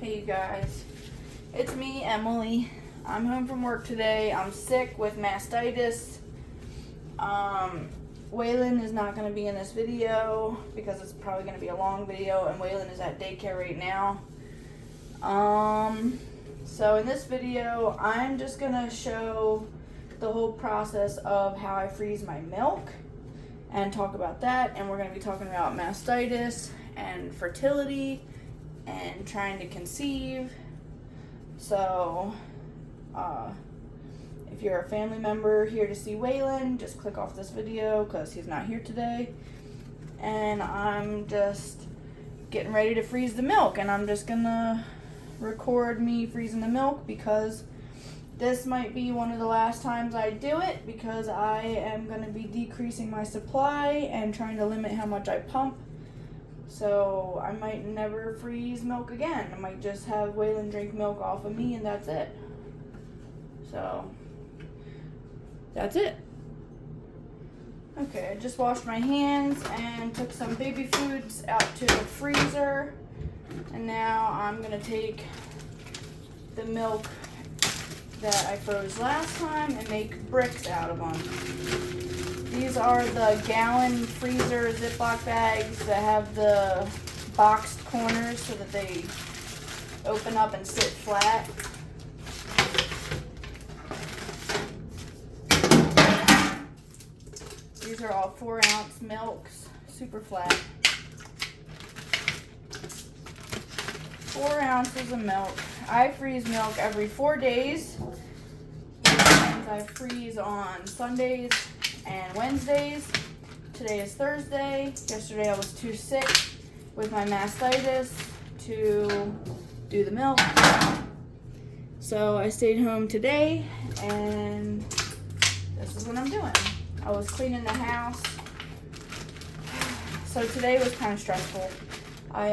Hey you guys, it's me, Emily. I'm home from work today. I'm sick with mastitis. Waylon is not going to be in this video because it's probably going to be a long video, and Waylon is at daycare right now. So in this video, I'm just going to show the whole process of how I freeze my milk and talk about that, and we're going to be talking about mastitis and fertility and trying to conceive. So if you're a family member here to see Waylon, just click off this video because he's not here today. And I'm just getting ready to freeze the milk, and I'm just gonna record me freezing the milk because this might be one of the last times I do it, because I am going to be decreasing my supply and trying to limit how much I pump. So I might never freeze milk again. I might just have Waylon drink milk off of me and that's it. So that's it. Okay, I just washed my hands and took some baby foods out to the freezer. And now I'm going to take the milk that I froze last time and make bricks out of them. These are the gallon freezer Ziploc bags that have the boxed corners so that they open up and sit flat. These are all 4-ounce milks, super flat. 4 ounces of milk. I freeze milk every 4 days. And I freeze on Sundays and Wednesdays. Today is Thursday. Yesterday I was too sick with my mastitis to do the milk. So I stayed home today, and this is what I'm doing. I was cleaning the house. So today was kind of stressful. I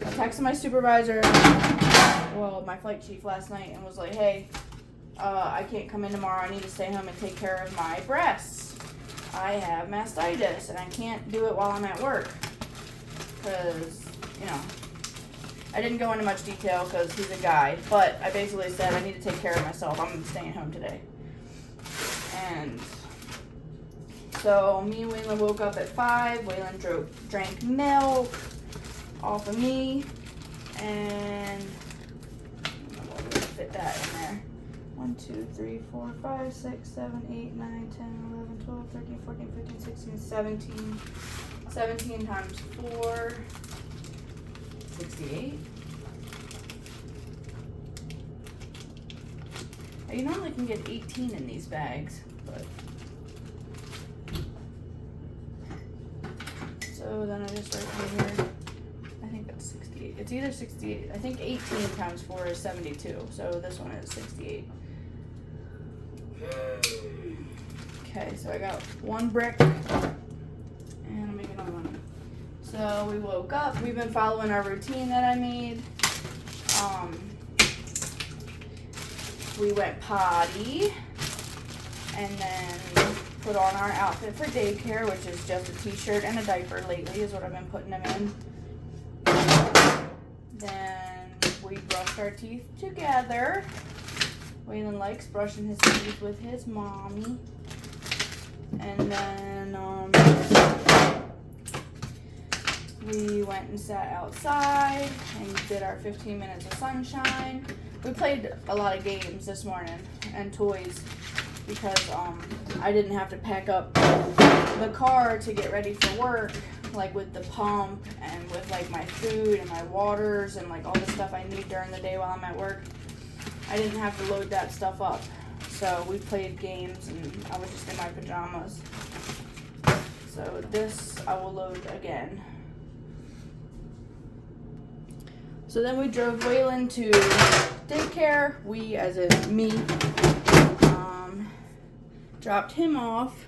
texted my supervisor, well, my flight chief last night, and was like, hey, I can't come in tomorrow. I need to stay home and take care of my breasts. I have mastitis, and I can't do it while I'm at work. Because, you know, I didn't go into much detail because he's a guy, but I basically said I need to take care of myself. I'm staying home today. And so me and Waylon woke up at 5. Waylon drank milk off of me, and we'll fit that in there. 1, 2, 3, 4, 5, 6, 7, 8, 9, 10, 11, 12, 13, 14, 15, 16, 17. 17 times 4, 68. You normally can get 18 in these bags, but so then I just write right here. I think that's 68. It's either 68. I think 18 times 4 is 72. So this one is 68. Okay, so I got one brick, and I'm making another one. So we woke up. We've been following our routine that I made. We went potty, and then put on our outfit for daycare, which is just a t-shirt and a diaper lately is what I've been putting them in. Then we brushed our teeth together. Waylon likes brushing his teeth with his mommy. And then we went and sat outside and did our 15 minutes of sunshine. We played a lot of games this morning and toys because I didn't have to pack up the car to get ready for work, like with the pump and with like my food and my waters and like all the stuff I need during the day while I'm at work. I didn't have to load that stuff up. So we played games and I was just in my pajamas. So this I will load again. So then we drove Waylon to daycare. We, as in me, dropped him off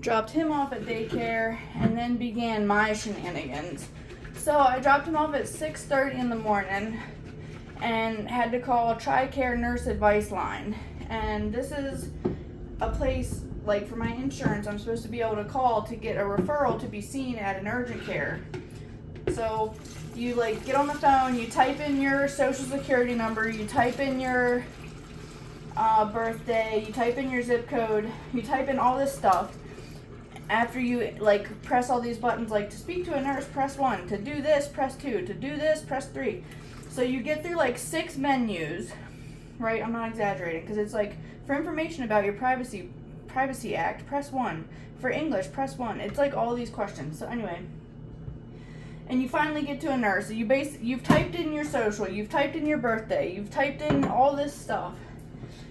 at daycare, and then began my shenanigans. So I dropped him off at 6:30 in the morning and had to call TRICARE nurse advice line. And this is a place, like for my insurance, I'm supposed to be able to call to get a referral to be seen at an urgent care. So You like get on the phone, you type in your social security number, you type in your birthday, you type in your zip code, you type in all this stuff. After you like press all these buttons, like to speak to a nurse, press 1, to do this, press 2, to do this, press 3. So you get through like 6 menus, right? I'm not exaggerating, because it's like for information about your Privacy Act, press 1. For English, press 1. It's like all these questions. So anyway, and you finally get to a nurse. You've typed in your social, you've typed in your birthday, you've typed in all this stuff.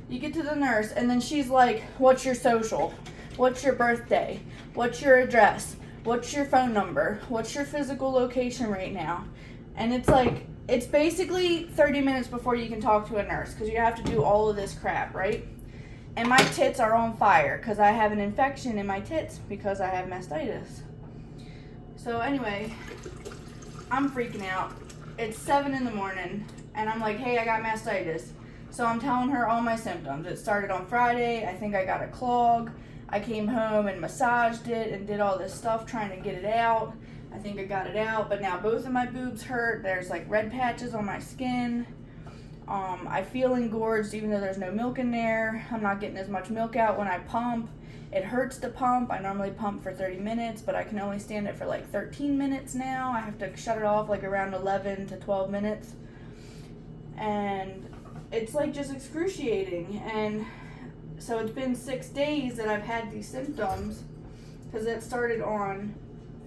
You get to the nurse, and then she's like, what's your social? What's your birthday? What's your address? What's your phone number? What's your physical location right now? And it's like, it's basically 30 minutes before you can talk to a nurse, because you have to do all of this crap, right? And my tits are on fire because I have an infection in my tits because I have mastitis. So anyway, I'm freaking out. It's 7 in the morning, and I'm like, hey, I got mastitis. So I'm telling her all my symptoms. It started on Friday. I think I got a clog. I came home and massaged it and did all this stuff trying to get it out. I think I got it out, but now both of my boobs hurt. There's like red patches on my skin. I feel engorged even though there's no milk in there. I'm not getting as much milk out when I pump. It hurts to pump. I normally pump for 30 minutes, but I can only stand it for like 13 minutes now. I have to shut it off like around 11 to 12 minutes. And it's like just excruciating. And so it's been 6 days that I've had these symptoms, because it started on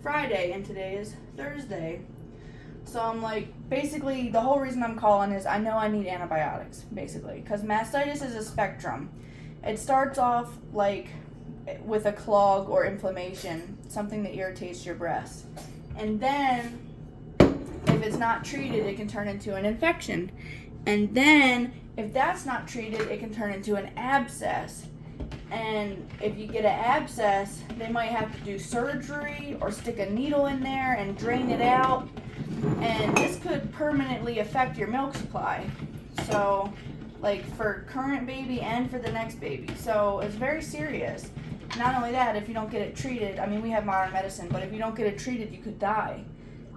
Friday and today is Thursday. So I'm like, basically the whole reason I'm calling is I know I need antibiotics, basically, because mastitis is a spectrum. It starts off like with a clog or inflammation, something that irritates your breasts. And then if it's not treated, it can turn into an infection. And then if that's not treated, it can turn into an abscess. And if you get an abscess, they might have to do surgery or stick a needle in there and drain it out. And this could permanently affect your milk supply. So, like for current baby and for the next baby. So it's very serious. Not only that, if you don't get it treated, I mean, we have modern medicine, but if you don't get it treated, you could die.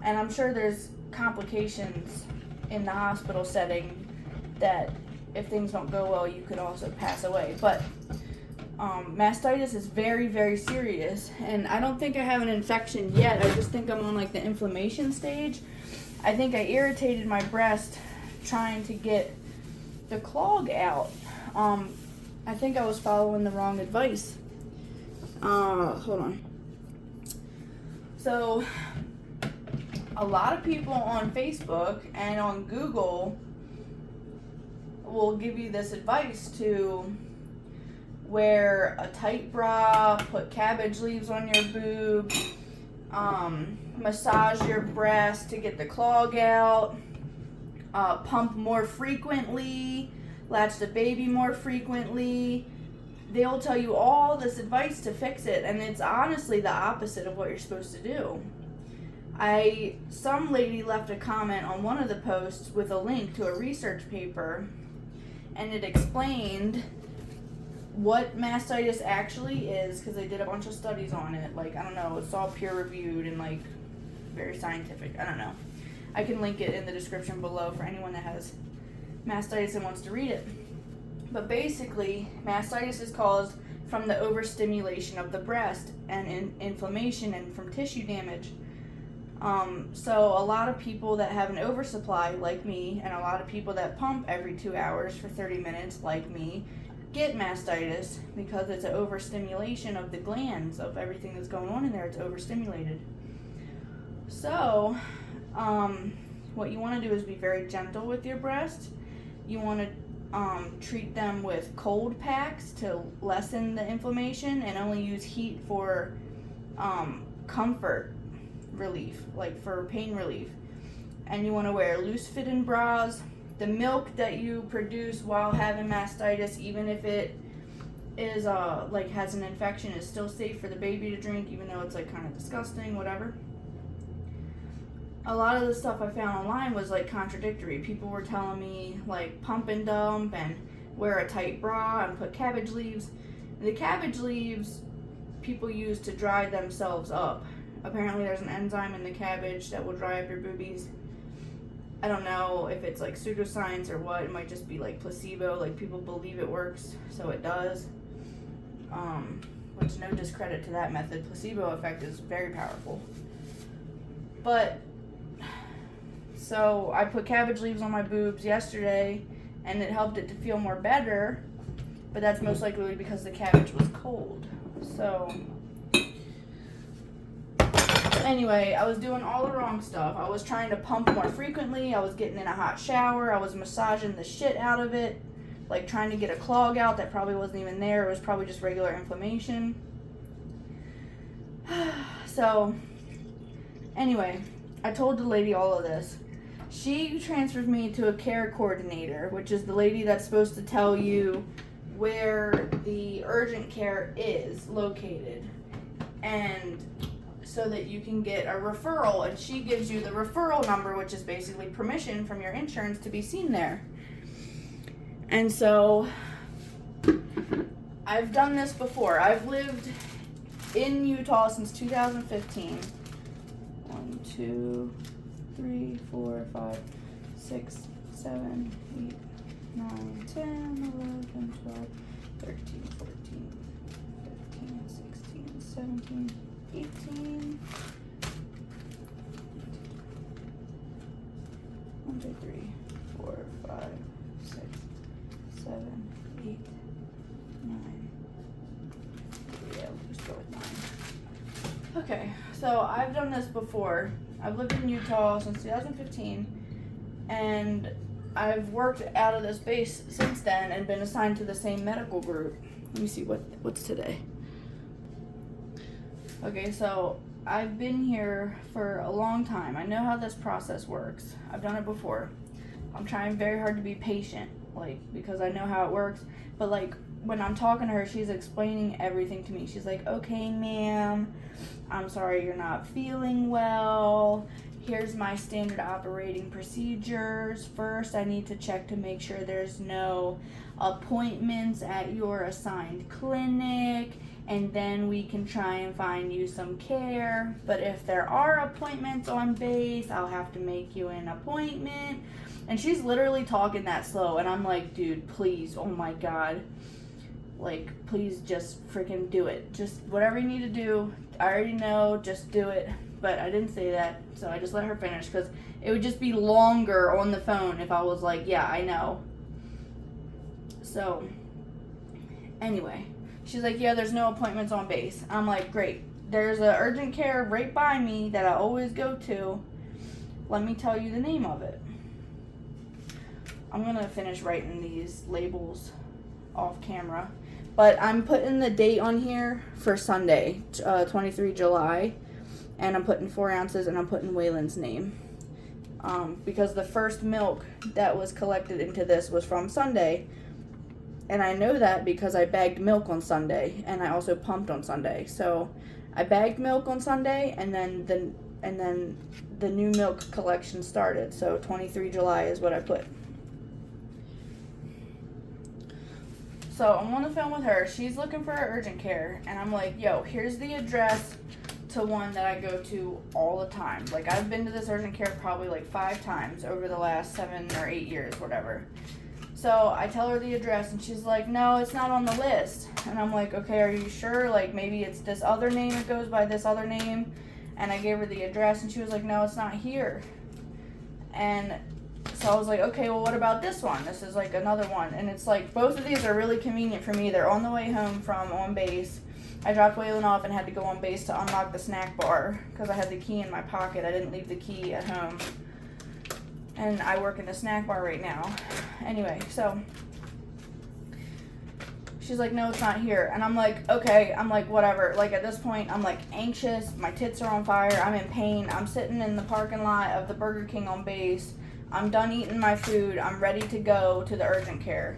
And I'm sure there's complications in the hospital setting that if things don't go well, you could also pass away. But mastitis is very, very serious, and I don't think I have an infection yet. I just think I'm on like the inflammation stage. I think I irritated my breast trying to get the clog out. I think I was following the wrong advice. Hold on. So a lot of people on Facebook and on Google will give you this advice to wear a tight bra, put cabbage leaves on your boob, massage your breast to get the clog out, pump more frequently, latch the baby more frequently. They'll tell you all this advice to fix it, and it's honestly the opposite of what you're supposed to do. Some lady left a comment on one of the posts with a link to a research paper, and it explained what mastitis actually is, because they did a bunch of studies on it. Like, I don't know, it's all peer reviewed and like very scientific. I don't know. I can link it in the description below for anyone that has mastitis and wants to read it. But basically, mastitis is caused from the overstimulation of the breast and inflammation and from tissue damage. So a lot of people that have an oversupply, like me, and a lot of people that pump every 2 hours for 30 minutes, like me, get mastitis because it's an overstimulation of the glands, of everything that's going on in there. It's overstimulated. So, what you want to do is be very gentle with your breast. You want to treat them with cold packs to lessen the inflammation, and only use heat for comfort relief, like for pain relief. And you want to wear loose fitting bras. The milk that you produce while having mastitis, even if it is like has an infection, is still safe for the baby to drink, even though it's like kind of disgusting, whatever. A lot of the stuff I found online was like contradictory. People were telling me like pump and dump and wear a tight bra and put cabbage leaves. The cabbage leaves people use to dry themselves up. Apparently there's an enzyme in the cabbage that will dry up your boobies. I don't know if it's like pseudoscience or what. It might just be like placebo, like people believe it works, so it does. Which, no discredit to that method. Placebo effect is very powerful. But, so I put cabbage leaves on my boobs yesterday, and it helped it to feel more better, but that's most likely because the cabbage was cold. So, anyway, I was doing all the wrong stuff. I was trying to pump more frequently. I was getting in a hot shower. I was massaging the shit out of it. Like trying to get a clog out that probably wasn't even there. It was probably just regular inflammation. So, anyway, I told the lady all of this. She transferred me to a care coordinator, which is the lady that's supposed to tell you where the urgent care is located. And so that you can get a referral, and she gives you the referral number, which is basically permission from your insurance to be seen there. And so, I've done this before. I've lived in Utah since 2015. 1, 2, 3, 4, 5, 6, 7, 8, 9, 10, 11, 12, 13, 14, 15, 16, 17, 18. 1, 2, 3, 4, 5, 6, 7, 8, 9. Yeah, we'll just go with 9. Okay, so I've done this before. I've lived in Utah since 2015, and I've worked out of this base since then and been assigned to the same medical group. Let me see what's today. Okay, so I've been here for a long time. I know how this process works. I've done it before. I'm trying very hard to be patient, like, because I know how it works. But, like, when I'm talking to her, she's explaining everything to me. She's like, okay, ma'am, I'm sorry you're not feeling well. Here's my standard operating procedures. First, I need to check to make sure there's no appointments at your assigned clinic, and then we can try and find you some care. But if there are appointments on base, I'll have to make you an appointment. And she's literally talking that slow, and I'm like, dude, please, oh my God. Like, please just freaking do it. Just whatever you need to do. I already know, just do it. But I didn't say that, so I just let her finish, because it would just be longer on the phone if I was like, yeah, I know. So, anyway, she's like, yeah, there's no appointments on base. I'm like, great. There's an urgent care right by me that I always go to. Let me tell you the name of it. I'm going to finish writing these labels off camera. But I'm putting the date on here for Sunday, 23 July. And I'm putting 4 ounces, and I'm putting Waylon's name. Because the first milk that was collected into this was from Sunday. And I know that because I bagged milk on Sunday, and I also pumped on Sunday. So I bagged milk on Sunday, and then the new milk collection started. So 23 July is what I put. So I'm on the phone with her. She's looking for urgent care, and I'm like, yo, here's the address to one that I go to all the time. Like, I've been to this urgent care probably like 5 times over the last 7 or 8 years, whatever. So I tell her the address, and she's like, no, it's not on the list. And I'm like, okay, are you sure? Like, maybe it's this other name, it goes by this other name. And I gave her the address, and she was like, no, it's not here. And so I was like, okay, well, what about this one? This is like another one. And it's like, both of these are really convenient for me. They're on the way home from on base. I dropped Waylon off and had to go on base to unlock the snack bar because I had the key in my pocket. I didn't leave the key at home. And I work in the snack bar right now. Anyway, so she's like, no, it's not here. And I'm like, okay. I'm like, whatever. Like, at this point, I'm like anxious. My tits are on fire. I'm in pain. I'm sitting in the parking lot of the Burger King on base. I'm done eating my food. I'm ready to go to the urgent care.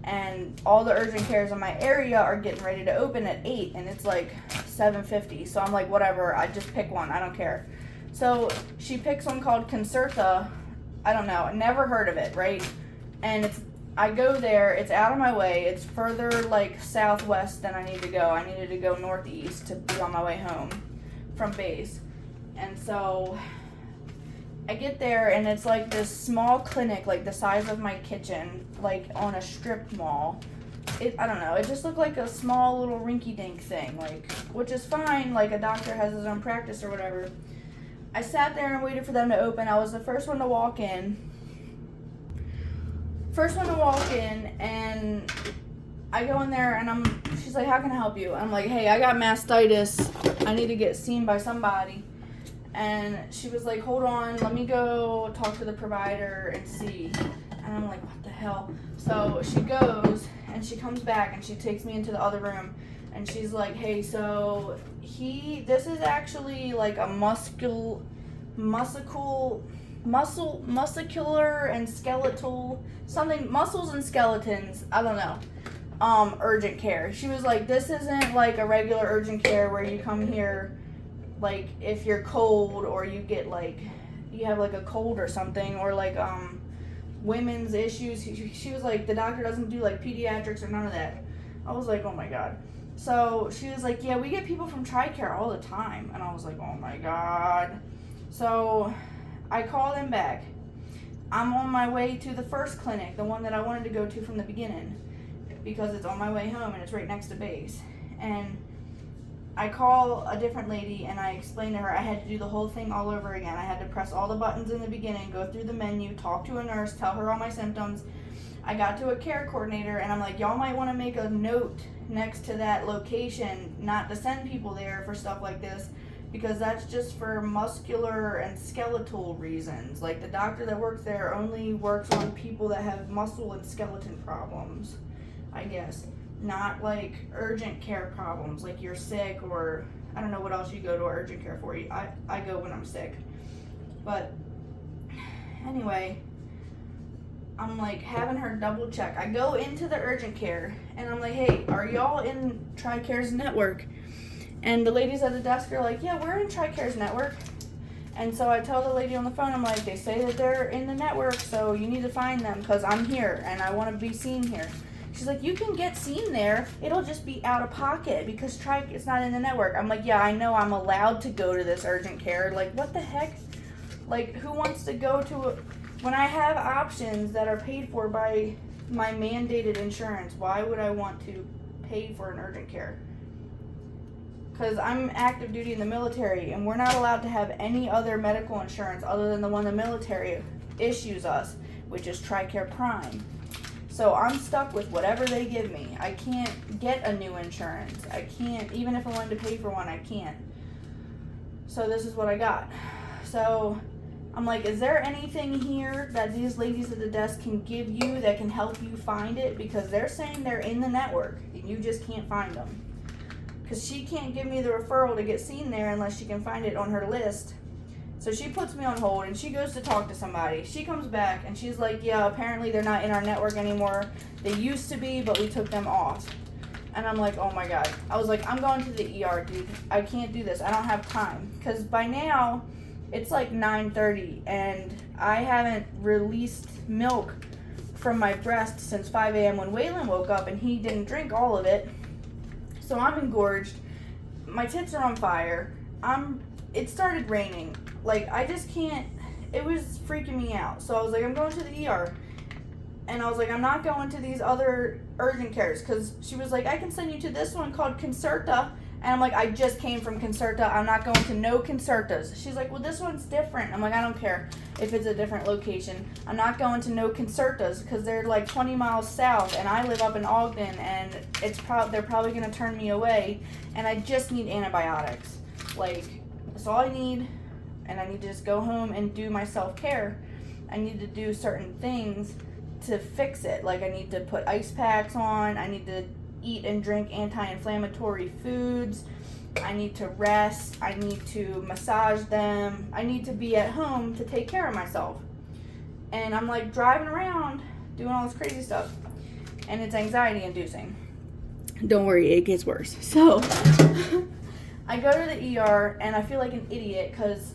And all the urgent cares in my area are getting ready to open at 8, and it's like 7:50. So I'm like, whatever, I just pick one, I don't care. So she picks one called Concerta. I don't know, I never heard of it, right? And I go there, it's out of my way, it's further like southwest than I need to go. I needed to go northeast to be on my way home from base. And so I get there and it's like this small clinic, like the size of my kitchen, like on a strip mall. I don't know, it just looked like a small little rinky-dink thing, like, which is fine, like a doctor has his own practice or whatever. I sat there and waited for them to open. I was the first one to walk in. And I go in there and she's like, how can I help you? I'm like, hey, I got mastitis. I need to get seen by somebody. And she was like, hold on, let me go talk to the provider and see. And I'm like, what the hell? So she goes and she comes back and she takes me into the other room and she's like, hey, so this is actually like a muscular and skeletal, something, muscles and skeletons, I don't know, urgent care. She was like, this isn't like a regular urgent care where you come here like if you're cold or you get like, you have like a cold or something, or like women's issues. She was like, the doctor doesn't do like pediatrics or none of that. I was like, oh my god. So she was like, yeah, we get people from TRICARE all the time. And I was like, oh my god. So I call them back. I'm on my way to the first clinic, the one that I wanted to go to from the beginning, because it's on my way home and it's right next to base. And I call a different lady and I explain to her I had to do the whole thing all over again. I had to press all the buttons in the beginning, go through the menu, talk to a nurse, tell her all my symptoms. I got to a care coordinator and I'm like, y'all might want to make a note next to that location not to send people there for stuff like this, because that's just for muscular and skeletal reasons. Like the doctor that works there only works on people that have muscle and skeleton problems, I guess. Not like urgent care problems, like you're sick or I don't know what else you go to urgent care for. I go when I'm sick. But anyway, I'm like having her double check. I go into the urgent care and I'm like, hey, are y'all in TRICARE's network? And the ladies at the desk are like, yeah, we're in TRICARE's network. And so I tell the lady on the phone, I'm like, they say that they're in the network, so you need to find them because I'm here and I want to be seen here. She's like, you can get seen there. It'll just be out of pocket because it's not in the network. I'm like, yeah, I know I'm allowed to go to this urgent care. Like, what the heck? Like, who wants to go to when I have options that are paid for by my mandated insurance? Why would I want to pay for an urgent care? Because I'm active duty in the military and we're not allowed to have any other medical insurance other than the one the military issues us, which is TRICARE Prime. So I'm stuck with whatever they give me. I can't get a new insurance. I can't, even if I wanted to pay for one, I can't. So this is what I got. So I'm like, is there anything here that these ladies at the desk can give you that can help you find it? Because they're saying they're in the network and you just can't find them. Because she can't give me the referral to get seen there unless she can find it on her list. So she puts me on hold and she goes to talk to somebody. She comes back and she's like, yeah, apparently they're not in our network anymore. They used to be, but we took them off. And I'm like, oh my god. I was like, I'm going to the ER, dude. I can't do this. I don't have time. Because by now, it's like 9:30 and I haven't released milk from my breast since 5 a.m. when Waylon woke up and he didn't drink all of it. So I'm engorged. My tits are on fire. It started raining. Like, I just can't, it was freaking me out. So I was like, I'm going to the ER. And I was like, I'm not going to these other urgent cares. Because she was like, I can send you to this one called Concerta. And I'm like, I just came from Concerta. I'm not going to no Concertas. She's like, well, this one's different. I'm like, I don't care if it's a different location. I'm not going to no Concertas because they're like 20 miles south. And I live up in Ogden. And they're probably going to turn me away. And I just need antibiotics. Like, that's all I need. And I need to just go home and do my self-care. I need to do certain things to fix it. Like, I need to put ice packs on. I need to eat and drink anti-inflammatory foods. I need to rest. I need to massage them. I need to be at home to take care of myself. And I'm like driving around doing all this crazy stuff. And it's anxiety inducing. Don't worry, it gets worse. So I go to the ER and I feel like an idiot because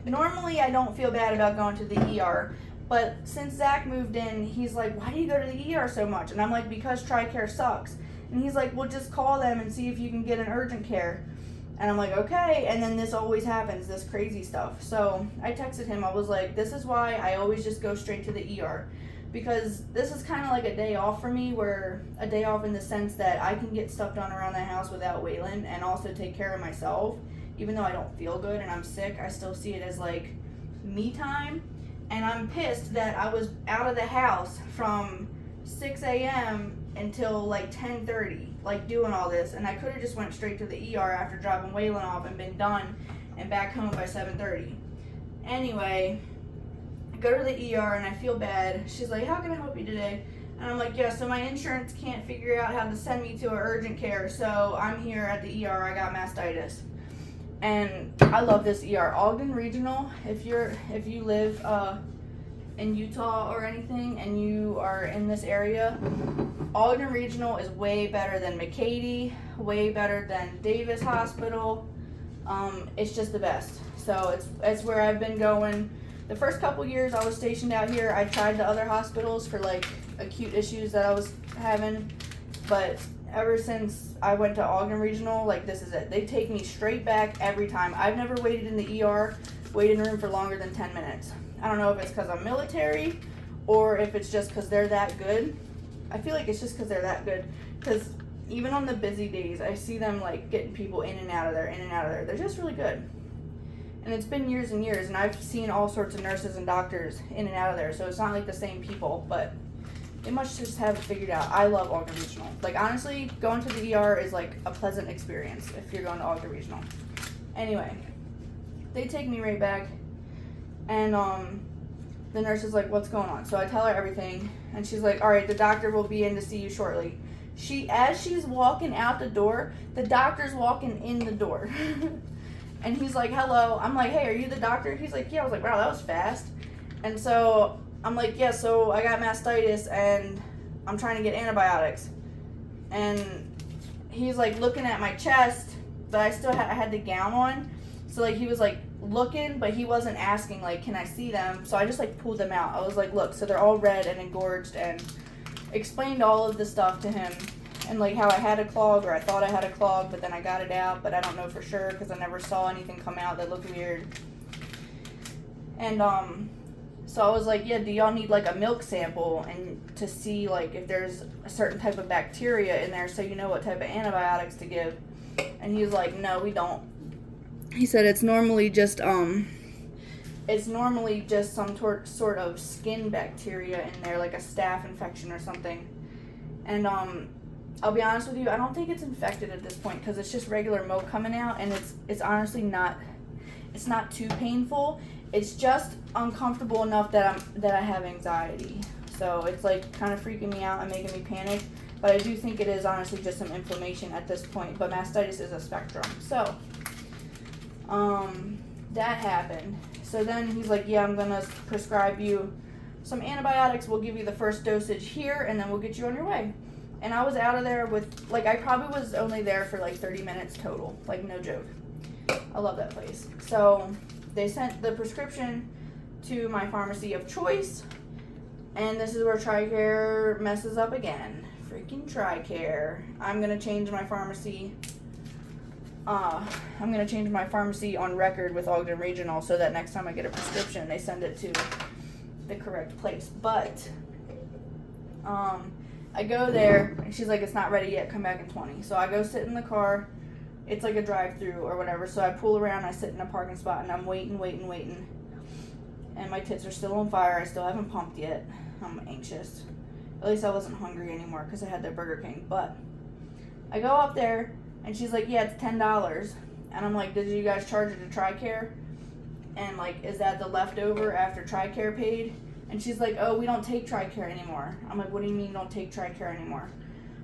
normally I don't feel bad about going to the ER, but since Zach moved in, he's like, why do you go to the ER so much? And I'm like, because TRICARE sucks. And he's like, well, just call them and see if you can get an urgent care. And I'm like, okay. And then this always happens, this crazy stuff. So I texted him. I was like, this is why I always just go straight to the ER. Because this is kind of like a day off for me, where a day off in the sense that I can get stuff done around the house without Waylon and also take care of myself. Even though I don't feel good and I'm sick, I still see it as like me time. And I'm pissed that I was out of the house from 6 a.m. until like 10:30, like doing all this, and I could have just went straight to the ER after dropping Waylon off and been done and back home by 7:30. Anyway, I go to the ER and I feel bad. She's like, how can I help you today? And I'm like, yeah, so my insurance can't figure out how to send me to urgent care, so I'm here at the ER. I got mastitis. And I love this ER. Ogden Regional, if you live in Utah or anything and you are in this area, Ogden Regional is way better than McCady, way better than Davis Hospital. It's just the best. So it's where I've been going. The first couple years I was stationed out here, I tried the other hospitals for like acute issues that I was having, but ever since I went to Ogden Regional, like, this is it. They take me straight back every time. I've never waited in the ER waiting room for longer than 10 minutes. I don't know if it's because I'm military or if it's just because they're that good. I feel like it's just because they're that good, because even on the busy days, I see them like getting people in and out of there, in and out of there. They're just really good. And it's been years and years, and I've seen all sorts of nurses and doctors in and out of there, so it's not like the same people, but they must just have it figured out. I love Ogden Regional. Like, honestly, going to the ER is like a pleasant experience if you're going to Ogden Regional. Anyway, they take me right back, and the nurse is like, what's going on? So I tell her everything, and she's like, all right, the doctor will be in to see you shortly. As she's walking out the door, the doctor's walking in the door. And he's like, hello. I'm like, hey, are you the doctor? He's like, yeah. I was like, wow, that was fast. And so I'm like, yeah, so I got mastitis and I'm trying to get antibiotics. And he's like looking at my chest, but I still had the gown on. So like he was like looking, but he wasn't asking like, can I see them? So I just like pulled them out. I was like, look, so they're all red and engorged, and explained all of the stuff to him. And like how I had a clog, or I thought I had a clog, but then I got it out, but I don't know for sure because I never saw anything come out that looked weird. And so I was like, yeah, do y'all need like a milk sample and to see like if there's a certain type of bacteria in there so you know what type of antibiotics to give? And he was like, no, we don't. He said it's normally just some sort of skin bacteria in there, like a staph infection or something. And I'll be honest with you, I don't think it's infected at this point because it's just regular milk coming out, and it's honestly not too painful. It's just uncomfortable enough that I have anxiety. So it's like kind of freaking me out and making me panic. But I do think it is honestly just some inflammation at this point. But mastitis is a spectrum. So that happened. So then he's like, yeah, I'm gonna prescribe you some antibiotics. We'll give you the first dosage here, and then we'll get you on your way. And I was out of there with, like, I probably was only there for like 30 minutes total. Like, no joke. I love that place. So they sent the prescription to my pharmacy of choice, and this is where TRICARE messes up again. Freaking TRICARE. I'm gonna change my pharmacy. I'm gonna change my pharmacy on record with Ogden Regional so that next time I get a prescription, they send it to the correct place. But I go there, and she's like, it's not ready yet, come back in 20. So I go sit in the car. It's like a drive-through or whatever. So I pull around, I sit in a parking spot, and I'm waiting. And my tits are still on fire. I still haven't pumped yet. I'm anxious. At least I wasn't hungry anymore because I had the Burger King. But I go up there, and she's like, yeah, it's $10. And I'm like, did you guys charge it to TRICARE? And like, is that the leftover after TRICARE paid? And she's like, oh, we don't take TRICARE anymore. I'm like, what do you mean you don't take TRICARE anymore?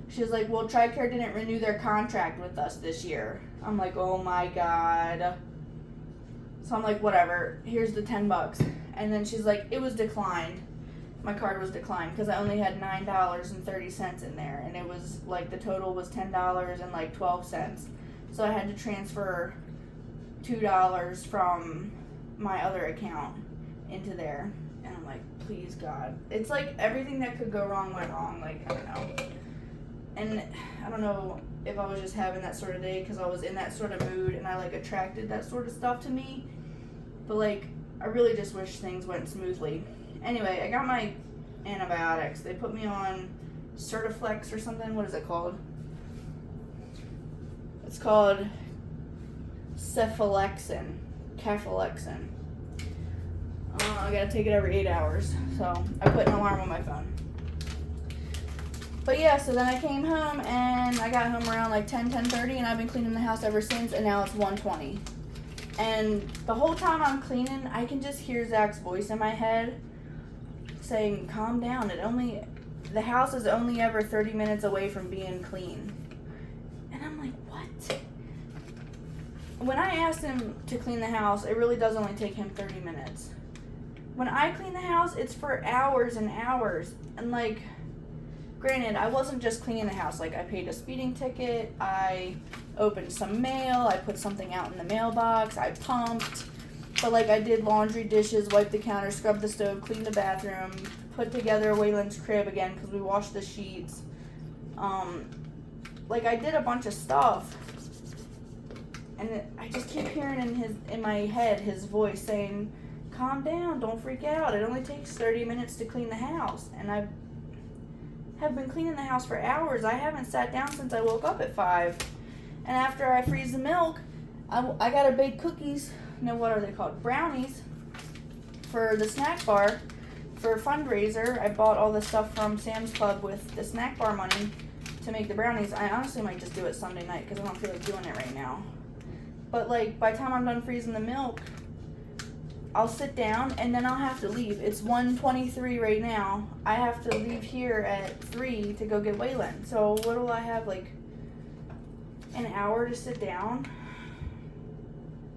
She's like, well, TRICARE didn't renew their contract with us this year. I'm like, oh my God. So I'm like, whatever, here's the $10. And then she's like, it was declined. My card was declined because I only had $9.30 in there. And it was like, the total was $10 and like 12 cents. So I had to transfer $2 from my other account into there. And I'm like, please God. It's like everything that could go wrong went wrong. Like, I don't know. And I don't know if I was just having that sort of day because I was in that sort of mood and I like attracted that sort of stuff to me. But like, I really just wish things went smoothly. Anyway, I got my antibiotics. They put me on Certiflex or something. What is it called? It's called cefalexin. I gotta take it every 8 hours. So I put an alarm on my phone. But yeah, so then I came home and I got home around like 10:30 and I've been cleaning the house ever since, and now it's 1:20. And the whole time I'm cleaning, I can just hear Zach's voice in my head saying, calm down. The house is only ever 30 minutes away from being clean. And I'm like, what? When I asked him to clean the house, it really does only take him 30 minutes. When I clean the house, it's for hours and hours. And like, granted, I wasn't just cleaning the house. Like, I paid a speeding ticket, I opened some mail, I put something out in the mailbox, I pumped. But like, I did laundry, dishes, wiped the counter, scrubbed the stove, cleaned the bathroom, put together Waylon's crib again because we washed the sheets. Like, I did a bunch of stuff. And I just keep hearing in my head his voice saying, calm down, don't freak out. It only takes 30 minutes to clean the house. And I have been cleaning the house for hours. I haven't sat down since I woke up at 5. And after I freeze the milk, I gotta bake cookies. No, what are they called? Brownies for the snack bar for a fundraiser. I bought all the stuff from Sam's Club with the snack bar money to make the brownies. I honestly might just do it Sunday night because I don't feel like doing it right now. But like, by the time I'm done freezing the milk, I'll sit down and then I'll have to leave. It's 1:23 right now. I have to leave here at 3 to go get Waylon. So what will I have, like an hour to sit down?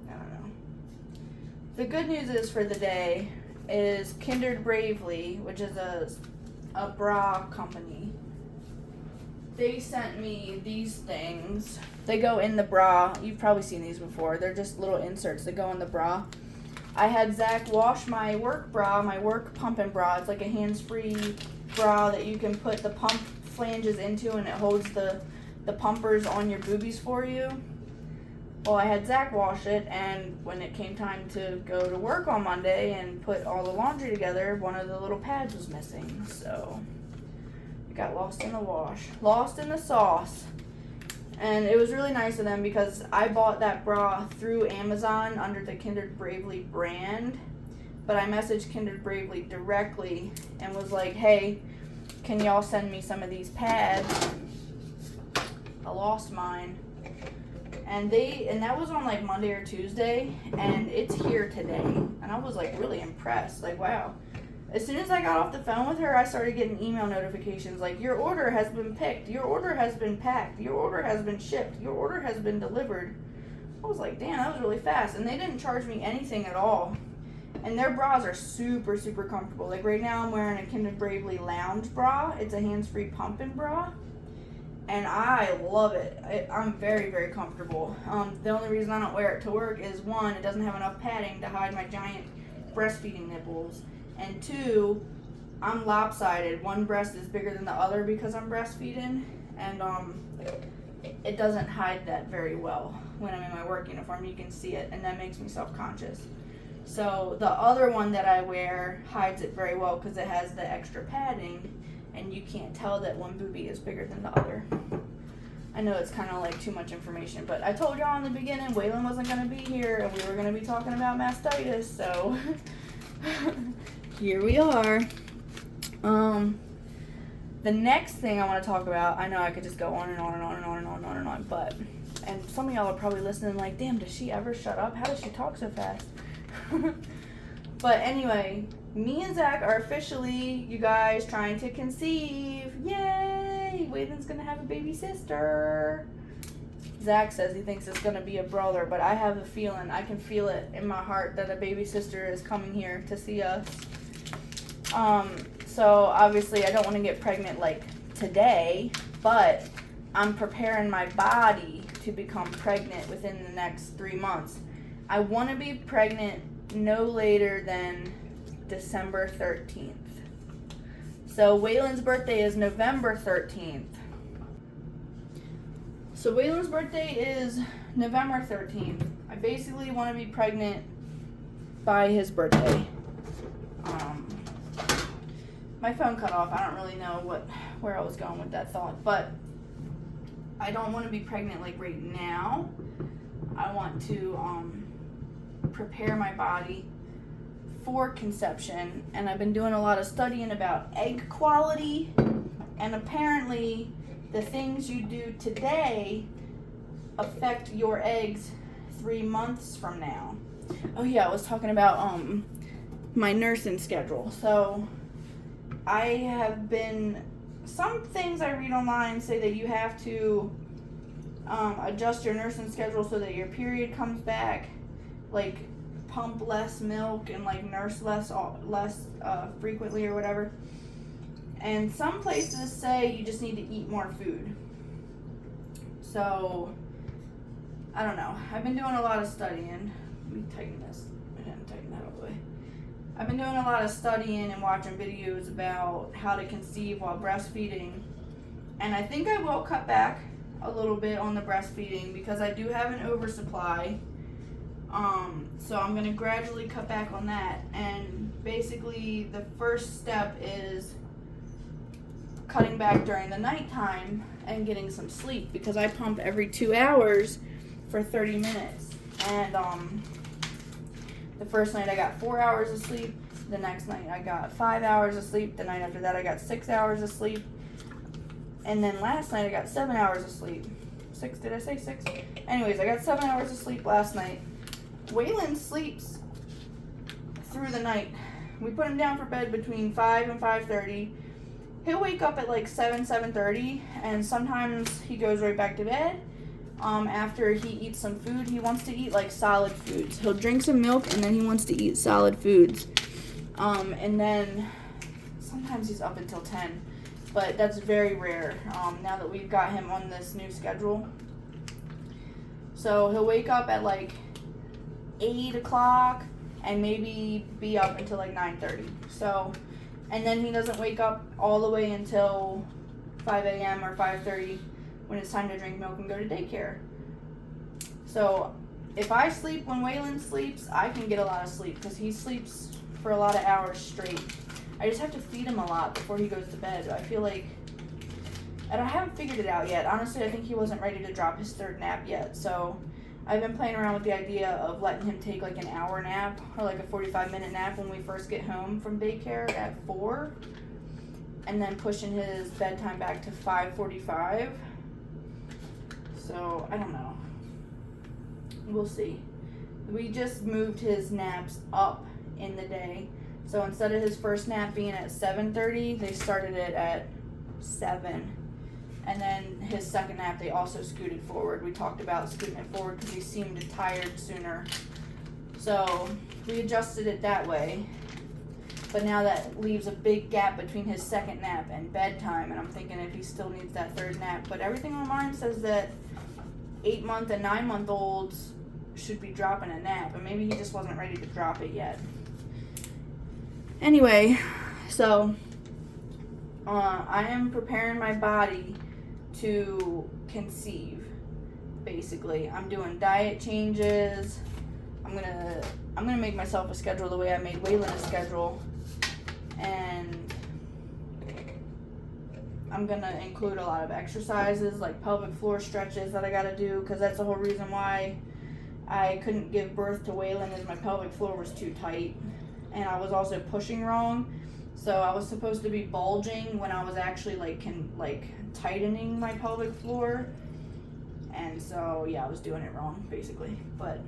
I don't know. The good news is for the day is Kindred Bravely, which is a bra company. They sent me these things. They go in the bra. You've probably seen these before. They're just little inserts that go in the bra. I had Zach wash my work bra, my work pumping bra. It's like a hands-free bra that you can put the pump flanges into, and it holds the pumpers on your boobies for you. Well, I had Zach wash it, and when it came time to go to work on Monday and put all the laundry together, one of the little pads was missing. So it got lost in the wash. Lost in the sauce. And it was really nice of them because I bought that bra through Amazon under the Kindred Bravely brand. But I messaged Kindred Bravely directly and was like, hey, can y'all send me some of these pads? I lost mine. And that was on like Monday or Tuesday, and it's here today. And I was like really impressed. Like, wow. As soon as I got off the phone with her, I started getting email notifications like, your order has been picked, your order has been packed, your order has been shipped, your order has been delivered. I was like, damn, that was really fast. And they didn't charge me anything at all. And their bras are super, super comfortable. Like right now I'm wearing a Kindred Bravely lounge bra. It's a hands-free pumping bra. And I love it. I'm very, very comfortable. The only reason I don't wear it to work is, one, it doesn't have enough padding to hide my giant breastfeeding nipples. And two, I'm lopsided. One breast is bigger than the other because I'm breastfeeding, and it doesn't hide that very well when I'm in my work uniform. You can see it, and that makes me self-conscious. So the other one that I wear hides it very well because it has the extra padding, and you can't tell that one boobie is bigger than the other. I know it's kind of like too much information, but I told y'all in the beginning Waylon wasn't going to be here, and we were going to be talking about mastitis, so here we are. The next thing I want to talk about, I know I could just go on and on and on and on and on and on and on, but, and some of y'all are probably listening like, damn, does she ever shut up? How does she talk so fast? But anyway, me and Zach are officially, you guys, trying to conceive. Yay! Waylon's gonna have a baby sister. Zach says he thinks it's gonna be a brother, but I have a feeling, I can feel it in my heart that a baby sister is coming here to see us. So obviously I don't want to get pregnant like today, but I'm preparing my body to become pregnant within the next 3 months. I want to be pregnant no later than December 13th. So Waylon's birthday is November 13th. So Waylon's birthday is November 13th. I basically want to be pregnant by his birthday. My phone cut off. I don't really know where I was going with that thought, but I don't want to be pregnant like right now. I want to prepare my body for conception, and I've been doing a lot of studying about egg quality, and apparently the things you do today affect your eggs 3 months from now. Oh yeah, I was talking about my nursing schedule. So some things I read online say that you have to adjust your nursing schedule so that your period comes back, like pump less milk and like nurse less frequently or whatever. And some places say you just need to eat more food. So I don't know. I've been doing a lot of studying. Let me tighten this. I didn't tighten that all the way. I've been doing a lot of studying and watching videos about how to conceive while breastfeeding. And I think I will cut back a little bit on the breastfeeding because I do have an oversupply. So I'm going to gradually cut back on that. And basically the first step is cutting back during the nighttime and getting some sleep, because I pump every 2 hours for 30 minutes. And the first night I got 4 hours of sleep. The next night I got 5 hours of sleep. The night after that I got 6 hours of sleep. And then last night I got 7 hours of sleep. 6, did I say 6? Anyways, I got 7 hours of sleep last night. Waylon sleeps through the night. We put him down for bed between 5 and 5:30. He'll wake up at like 7:30, and sometimes he goes right back to bed. After he eats some food, he wants to eat like solid foods. He'll drink some milk and then he wants to eat solid foods. And then sometimes he's up until 10, but that's very rare now that we've got him on this new schedule. So he'll wake up at like 8 o'clock and maybe be up until like 9:30. So, and then he doesn't wake up all the way until 5 a.m. or 5:30 when it's time to drink milk and go to daycare. So if I sleep when Waylon sleeps, I can get a lot of sleep because he sleeps for a lot of hours straight. I just have to feed him a lot before he goes to bed. I feel like, and I haven't figured it out yet. Honestly, I think he wasn't ready to drop his third nap yet. So I've been playing around with the idea of letting him take like an hour nap or like a 45-minute nap when we first get home from daycare at 4, and then pushing his bedtime back to 5:45. So I don't know. We'll see. We just moved his naps up in the day. So instead of his first nap being at 7:30, they started it at 7. And then his second nap, they also scooted forward. We talked about scooting it forward because he seemed tired sooner. So we adjusted it that way. But now that leaves a big gap between his second nap and bedtime. And I'm thinking if he still needs that third nap. But everything online says that 8-month and 9-month-olds should be dropping a nap. And maybe he just wasn't ready to drop it yet. Anyway, so I am preparing my body to conceive, basically. I'm doing diet changes. I'm gonna make myself a schedule the way I made Waylon a schedule, and I'm gonna include a lot of exercises like pelvic floor stretches that I gotta do, because that's the whole reason why I couldn't give birth to Waylon, is my pelvic floor was too tight, and I was also pushing wrong. So I was supposed to be bulging when I was actually tightening my pelvic floor. And so yeah, I was doing it wrong basically. But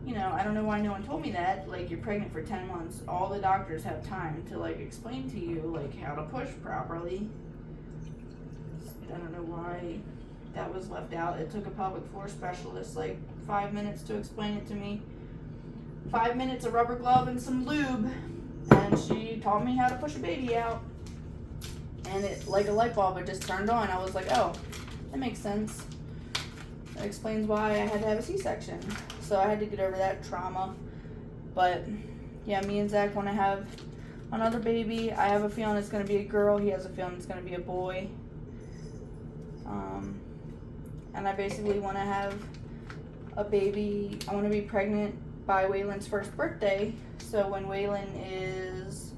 I don't know why no one told me that. Like, you're pregnant for 10 months. All the doctors have time to explain to you how to push properly. I don't know why that was left out. It took a pelvic floor specialist 5 minutes to explain it to me. 5 minutes, a rubber glove, and some lube. And she taught me how to push a baby out. And it, like a light bulb, it just turned on. I was like, oh, that makes sense. That explains why I had to have a C-section. So I had to get over that trauma. But yeah, me and Zach want to have another baby. I have a feeling it's going to be a girl. He has a feeling it's going to be a boy. and I basically want to have a baby. I want to be pregnant by Waylon's first birthday, so when Waylon is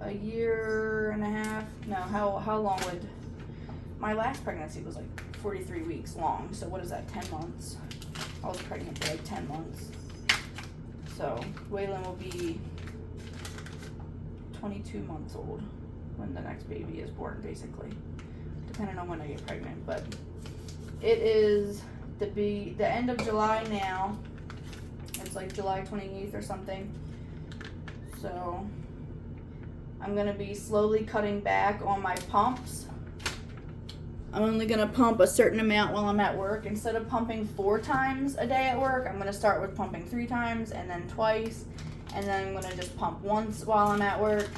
a year and a half, no, how long would, my last pregnancy was like 43 weeks long, so what is that, 10 months? I was pregnant for like 10 months. So Waylon will be 22 months old when the next baby is born, basically, depending on when I get pregnant. But it is the end of July now. It's like July 28th or something. So I'm gonna be slowly cutting back on my pumps. I'm only gonna pump a certain amount while I'm at work. Instead of pumping 4 times a day at work, I'm gonna start with pumping 3 times and then twice, and then I'm gonna just pump once while I'm at work.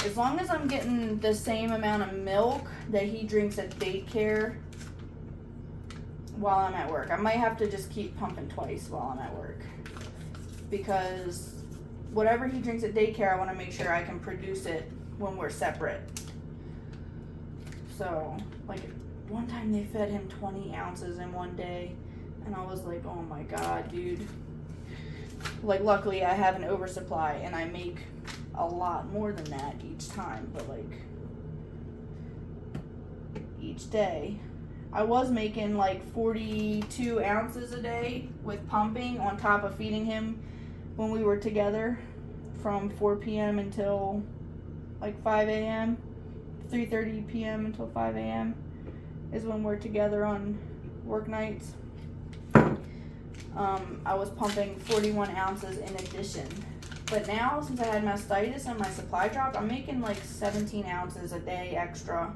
As long as I'm getting the same amount of milk that he drinks at daycare while I'm at work. I might have to just keep pumping twice while I'm at work, because whatever he drinks at daycare, I want to make sure I can produce it when we're separate. So, like, one time they fed him 20 ounces in one day, and I was like, oh my god, dude. Like, luckily I have an oversupply, and I make a lot more than that each time, but like, each day. I was making like 42 ounces a day with pumping on top of feeding him when we were together from 4 p.m. until like 5 a.m. 3:30 p.m. until 5 a.m. is when we're together on work nights. I was pumping 41 ounces in addition. But now, since I had mastitis and my supply dropped, I'm making like 17 ounces a day extra.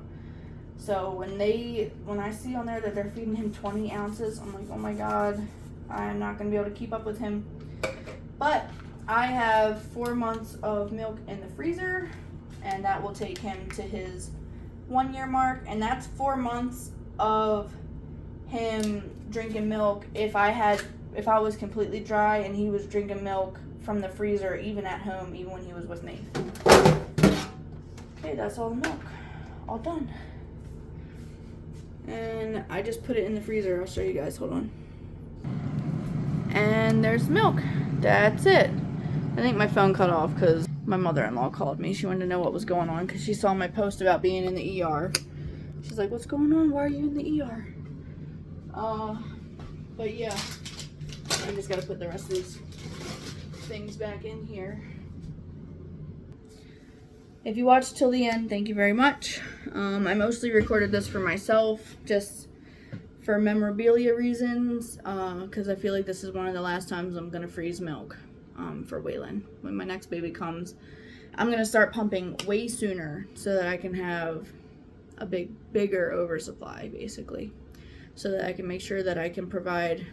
So when I see on there that they're feeding him 20 ounces, I'm like, oh my god, I'm not going to be able to keep up with him. But I have 4 months of milk in the freezer, and that will take him to his 1-year mark. And that's 4 months of him drinking milk if I was completely dry and he was drinking milk from the freezer, even at home, even when he was with me. Okay, that's all the milk. All done. And I just put it in the freezer. I'll show you guys. Hold on. And there's milk. That's it. I think my phone cut off because my mother-in-law called me. She wanted to know what was going on because she saw my post about being in the ER. She's like, what's going on? Why are you in the ER? But yeah, I just gotta put the rest of these things back in here. If you watched till the end, thank you very much. I mostly recorded this for myself, just for memorabilia reasons, because I feel like this is one of the last times I'm gonna freeze milk for Waylon. When my next baby comes, I'm gonna start pumping way sooner so that I can have a bigger oversupply, basically, so that I can make sure that I can provide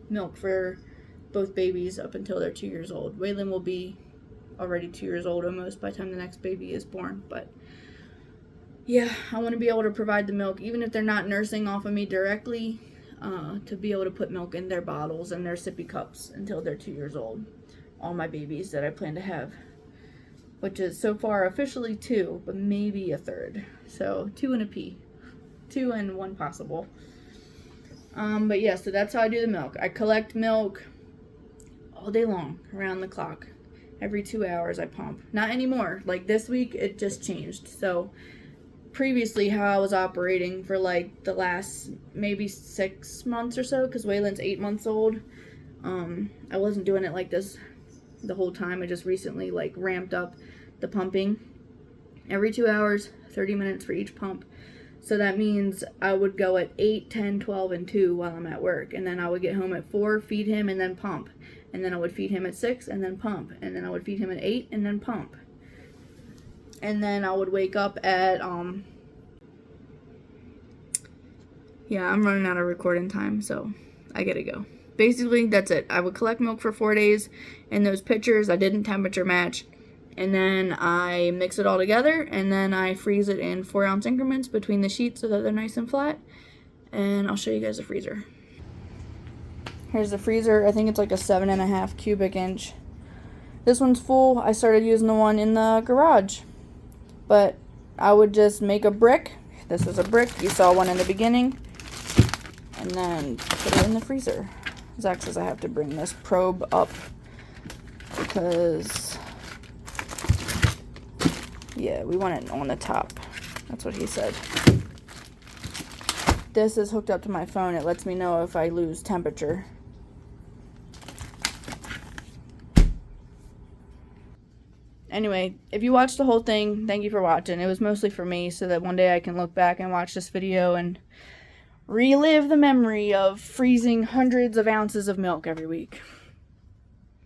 milk for both babies up until they're 2 years old. Waylon will be already 2 years old almost by the time the next baby is born. But yeah, I want to be able to provide the milk, even if they're not nursing off of me directly, to be able to put milk in their bottles and their sippy cups until they're 2 years old. All my babies that I plan to have, which is so far officially 2, but maybe a third. So 2 and a P. 2 and 1 possible. But yeah, so that's how I do the milk. I collect milk all day long, around the clock. Every 2 hours I pump. Not anymore. Like this week, it just changed. So previously how I was operating for like the last maybe 6 months or so, because Waylon's 8 months old, I wasn't doing it like this the whole time. I just recently like ramped up the pumping. Every 2 hours, 30 minutes for each pump. So that means I would go at 8, 10, 12, and 2 while I'm at work. And then I would get home at 4, feed him, and then pump. And then I would feed him at 6, and then pump. And then I would feed him at 8, and then pump. And then I would wake up at, yeah, I'm running out of recording time, so I gotta go. Basically, that's it. I would collect milk for 4 days. In those pitchers, I didn't temperature match. And then I mix it all together, and then I freeze it in 4-ounce increments between the sheets so that they're nice and flat. And I'll show you guys the freezer. Here's the freezer. I think it's like a 7.5 cubic inch. This one's full. I started using the one in the garage. But I would just make a brick, This is a brick. You saw one in the beginning. And then put it in the freezer. Zach says I have to bring this probe up because, yeah, we want it on the top. That's what he said. This is hooked up to my phone. It lets me know if I lose temperature. Anyway, if you watched the whole thing, thank you for watching. It was mostly for me so that one day I can look back and watch this video and relive the memory of freezing hundreds of ounces of milk every week.